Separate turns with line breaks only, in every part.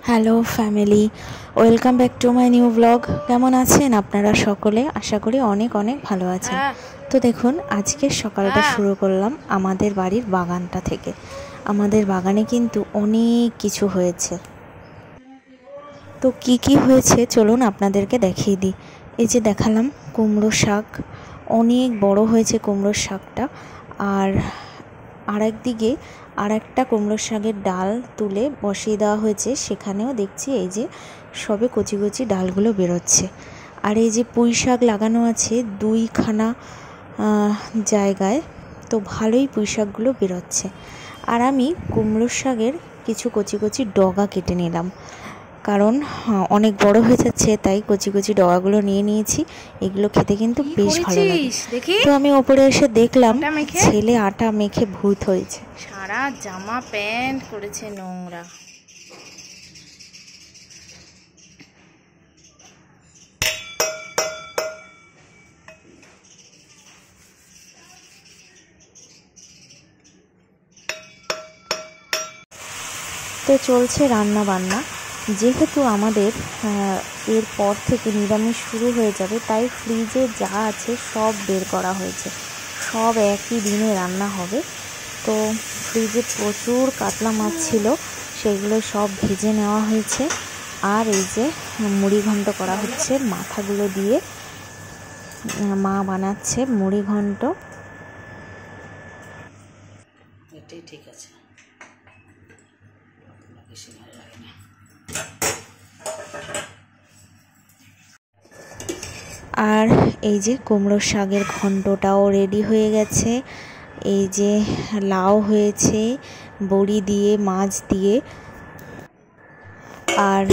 Hello family, welcome back to my new blog. কেমন আছেন আপনারা সকলে? আশা করি অনেক অনেক ভালো আছেন। তো দেখুন, আজকের সকালটা শুরু করলাম আমাদের বাড়ির বাগানটা থেকে। আমাদের বাগানে কিন্তু অনেক কিছু হয়েছে। তো কি কি হয়েছে চলুন আপনাদেরকে দেখিয়ে দিই। এই যে দেখালাম কুমড়ো শাক, অনেক বড় হয়েছে কুমড়ো শাকটা। আর একদিকে আর একটা কুমড়ো শাকের ডাল তুলে বসিয়ে দেওয়া হয়েছে, সেখানেও দেখছি এই যে সবে কচি কচি ডালগুলো বেরোচ্ছে। আর এই যে পুঁই শাক লাগানো আছে 2খানা জায়গায়, তো ভালোই পুঁই শাকগুলো বেরোচ্ছে। আর আমি কুমড়ো শাকের কিছু কচি কচি ডগা কেটে নিলাম, কারণ অনেক বড় হয়ে যাচ্ছে, তাই কচি কচি ডগাগুলো নিয়ে নিয়েছি। এগুলো খেতে কিন্তু বেশ ভালো লাগে। তো আমি ওপরে এসে দেখলাম ছেলে আটা মেখে ভূত হয়েছে,
সারা জামা প্যান্ট করেছে নোংরা।
তো চলছে রান্না বান্না। যেহেতু আমাদের এরপর থেকে নিরামিষ শুরু হয়ে যাবে, তাই ফ্রিজে যা আছে সব বের করা হয়েছে, সব একই দিনে রান্না হবে। তো ফ্রিজে প্রচুর কাতলা মাছ ছিল, সেগুলো সব ভেজে নেওয়া হয়েছে। আর এই যে মুড়ি ঘন্ট করা হচ্ছে মাথাগুলো দিয়ে, মা বানাচ্ছে মুড়ি ঘন্ট।
এটাই ঠিক আছে, বেশি ভালো লাগে না।
আর এই যে কুমড়ো শাকের ঘন্টটাও রেডি হয়ে গেছে। এই যে লাউ হয়েছে বড়ি দিয়ে, মাছ দিয়ে, আর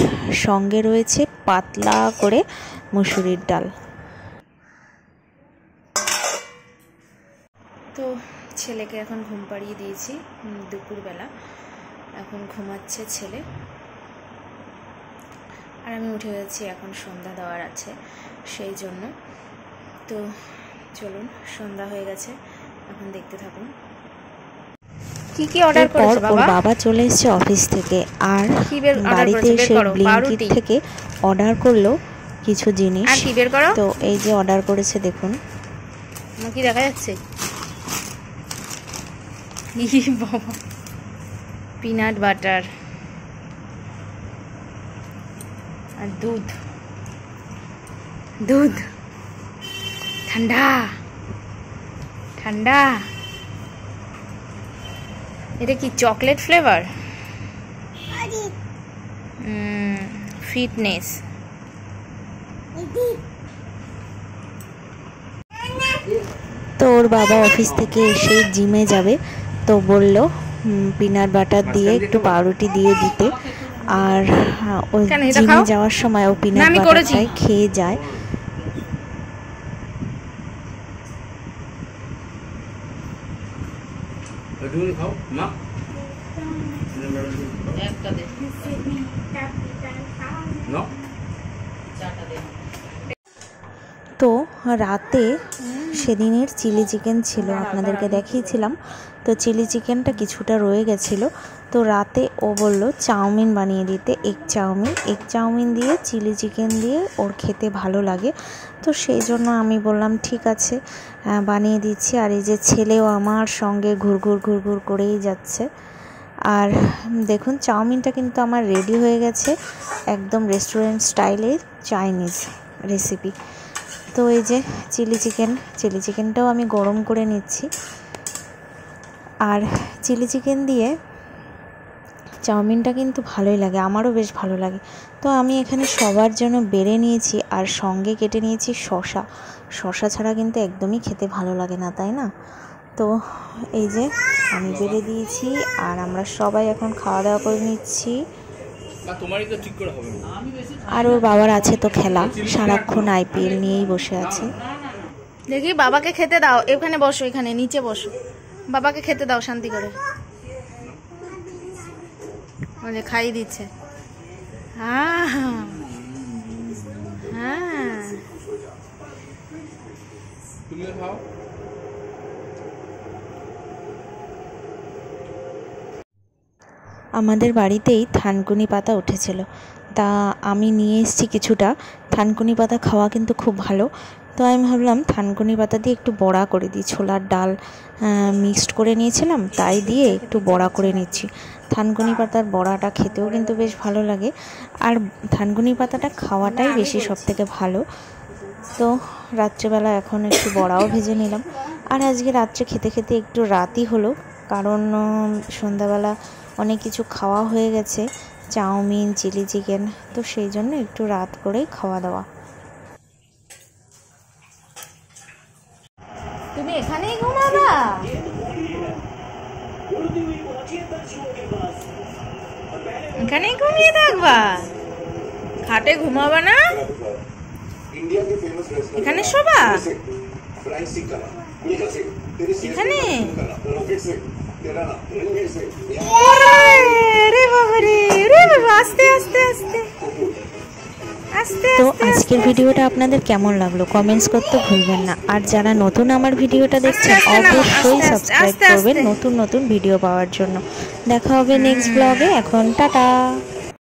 সঙ্গে রয়েছে পাতলা করে মুসুরির ডাল।
তো ছেলেকে এখন ঘুম পাড়িয়ে দিয়েছি দুপুরবেলা, এখন ঘুমাচ্ছে ছেলে। আর আমি উঠে গেছি, এখন সন্ধ্যা দেওয়ার আছে সেই জন্য। তো চলুন, সন্ধ্যা হয়ে গেছে, এখন দেখতে থাকুন। কি কি অর্ডার করেছে বাবা?
বাবা চলে এসেছে অফিস থেকে, আর বাড়িতে এসে ব্লিঙ্কিট থেকে অর্ডার করলো কিছু জিনিস।
আর কি বের করো?
তো এই যে অর্ডার করেছে, দেখুন।
আমার কি দেখা যাচ্ছে? বাবা, পিনাট বাটার আর দুধ, দুধ ঠান্ডা ঠান্ডা। এটা কি চকলেট ফ্লেভার? ফিটনেস।
তো ওর বাবা অফিস থেকে এসে জিমে যাবে, তো বলল পিনাট বাটার দিয়ে একটু পাউরুটি দিয়ে দিতে। আর ও জিমে যাওয়ার সময় ও পিনাট বাটারটাই খেয়ে যায়। তো রাতে সেদিনের চিলি চিকেন ছিল, আপনাদেরকে দেখিয়েছিলাম। তো চিলি চিকেনটা কিছুটা রয়ে গেছিলো, তো রাতে ও বলল চাউমিন বানিয়ে দিতে, এগ চাউমিন দিয়ে চিলি চিকেন দিয়ে ওর খেতে ভালো লাগে। তো সেই জন্য আমি বললাম ঠিক আছে, বানিয়ে দিচ্ছি। আর এই যে ছেলেও আমার সঙ্গে ঘুরঘুর করেই যাচ্ছে। আর দেখুন, চাউমিনটা কিন্তু আমার রেডি হয়ে গেছে, একদম রেস্টুরেন্ট স্টাইলের চাইনিজ রেসিপি। তো এই যে চিলি চিকেনটাও আমি গরম করে নিচ্ছি। আর চিলি চিকেন দিয়ে চাউমিনটা কিন্তু ভালোই লাগে, আমারও বেশ ভালো লাগে। তো আমি এখানে সবার জন্য বেড়ে নিয়েছি, আর সঙ্গে কেটে নিয়েছি শসা ছাড়া কিন্তু একদমই খেতে ভালো লাগে না, তাই না? তো এই যে আমি বেড়ে দিয়েছি, আর আমরা সবাই এখন খাওয়া দাওয়া করে নিচ্ছি। আর ওর বাবার আছে তো খেলা, সারাক্ষণ IPL নিয়েই বসে আছে।
দেখি বাবাকে খেতে দাও, এখানে বসো, এখানে নিচে বসো, বাবাকে খেতে দাও শান্তি করে। খাইয়ে দিচ্ছে। হ্যাঁ হ্যাঁ,
আমাদের বাড়িতেই থানকুনি পাতা উঠেছিল, তা আমি নিয়ে এসেছি কিছুটা। থানকুনি পাতা খাওয়া কিন্তু খুব ভালো, তো আমি ভাবলাম থানকুনি পাতা দিয়ে একটু বড়া করে দিই। ছোলার ডাল মিক্সড করে নিয়েছিলাম, তাই দিয়ে একটু বড়া করে নিচ্ছি। থানকুনি পাতার বড়াটা খেতেও কিন্তু বেশ ভালো লাগে, আর থানকুনি পাতাটা খাওয়াটাই বেশি সবথেকে ভালো। তো রাত্রেবেলা এখন একটু বড়াও ভেজে নিলাম। আর আজকে রাত্রে খেতে খেতে একটু রাতই হলো, কারণ সন্ধ্যাবেলা অনেক কিছু খাওয়া হয়ে গেছে, চাউমিন, চিলি চিকেন, তো সেই জন্য একটু রাত করেই খাওয়া দাওয়া।
তুমি এখানেই ঘুমাবা? এখানেই ঘুমিয়ে থাকবা? খাটে ঘুমাবা না? এখানে শোবা? এখানে? আস্তে আস্তে আস্তে আস্তে।
তো আজকের ভিডিওটা আপনাদের কেমন লাগলো কমেন্টস করতে ভুলবেন না। আর যারা নতুন আমার ভিডিওটা দেখছেন অবশ্যই সাবস্ক্রাইব করবেন নতুন নতুন ভিডিও পাওয়ার জন্য। দেখা হবে নেক্সট ব্লগে। এখন টাটা।